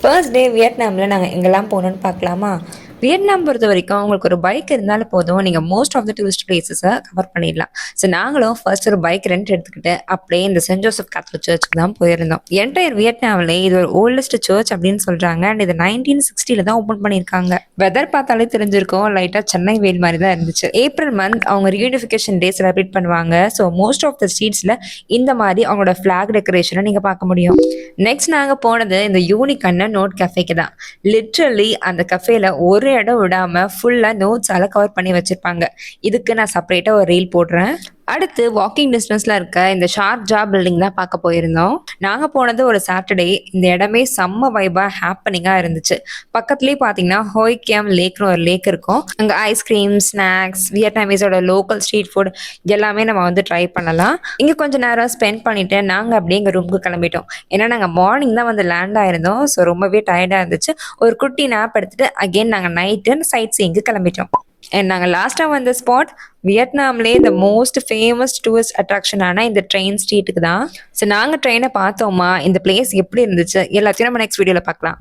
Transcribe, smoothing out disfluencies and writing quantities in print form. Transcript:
First day வியட்நாமில் நாங்கள் எங்கெல்லாம் போகணுன்னு பார்க்கலாமா? வியட்நாம் பொறுத்த வரைக்கும் உங்களுக்கு ஒரு பைக் இருந்தாலும் போதும், நீங்கள் மோஸ்ட் ஆஃப் த டூரிஸ்ட் பிளேசஸை கவர் பண்ணிடலாம். ஸோ நாங்களும் ஃபர்ஸ்ட் ஒரு பைக் ரெண்ட் எடுத்துக்கிட்டு அப்படியே இந்த சென்ட் ஜோசப் கேத்தலிக் சர்ச்சுக்கு தான் போயிருந்தோம். என்டையர் வியட்நாமில் இது ஒரு ஓல்டஸ்ட் சர்ச் அப்படின்னு சொல்கிறாங்க. அண்ட் இது 1960 தான் ஓப்பன் பண்ணியிருக்காங்க. வெதர் பார்த்தாலே தெரிஞ்சிருக்கும், லைட்டாக சென்னை வெயில் மாதிரி தான் இருந்துச்சு. ஏப்ரல் மந்த் அவங்க ரீயூனிஃபிகேஷன் டே செலிப்ரேட் பண்ணுவாங்க. ஸோ மோஸ்ட் ஆஃப் த ஸ்ட்ரீட்ஸில் இந்த மாதிரி அவங்களோட ஃப்ளாக் டெக்கரேஷனை நீங்கள் பார்க்க முடியும். நெக்ஸ்ட் நாங்கள் போனது இந்த யூனிக்கான நோட் கஃபேக்கு தான். லிட்ரலி அந்த கஃபேல ஒரு இடம் விடாம ஃபுல்லா நோட்ஸால கவர் பண்ணி வச்சிருப்பாங்க. இதுக்கு நான் செப்பரேட்டா ஒரு ரீல் போடுறேன். அடுத்து வாக்கிங் டிஸ்டன்ஸ்ல இருக்க இந்த ஷார்ஜா பில்டிங் தான் பார்க்க போயிருந்தோம். நாங்க போனது ஒரு சாட்டர்டே. இந்த இடமே செம்ம வைபா ஹாப்பனிங்கா இருந்துச்சு. பக்கத்துலயே பாத்தீங்கன்னா ஹோய் கியம் லேக்னு ஒரு லேக் இருக்கும். அங்க ஐஸ்கிரீம், ஸ்நாக்ஸ், வியட்நாமீஸோட லோக்கல் ஸ்ட்ரீட் ஃபுட் எல்லாமே நம்ம வந்து ட்ரை பண்ணலாம். இங்க கொஞ்சம் நேரம் ஸ்பெண்ட் பண்ணிட்டு நாங்க அப்படியே எங்க ரூமுக்கு கிளம்பிட்டோம். ஏன்னா நாங்க மார்னிங் தான் வந்து லேண்ட் ஆயிருந்தோம். ஸோ ரொம்பவே டயர்டா இருந்துச்சு. ஒரு குட்டி நேப் எடுத்துட்டு அகெயின் நாங்க நைட்டு சைட் சீயிங்க்கு கிளம்பிட்டோம். நாங்கள் லாஸ்ட்டாக வந்த ஸ்பாட் வியட்நாம்லேயே இந்த மோஸ்ட் ஃபேமஸ் டூரிஸ்ட் அட்ராக்ஷனான இந்த ட்ரெயின் ஸ்ட்ரீட்டுக்கு தான். ஸோ நாங்கள் ட்ரெயினை பார்த்தோமா, இந்த பிளேஸ் எப்படி இருந்துச்சு எல்லாத்தையும் நம்ம நெக்ஸ்ட் வீடியோவில் பார்க்கலாம்.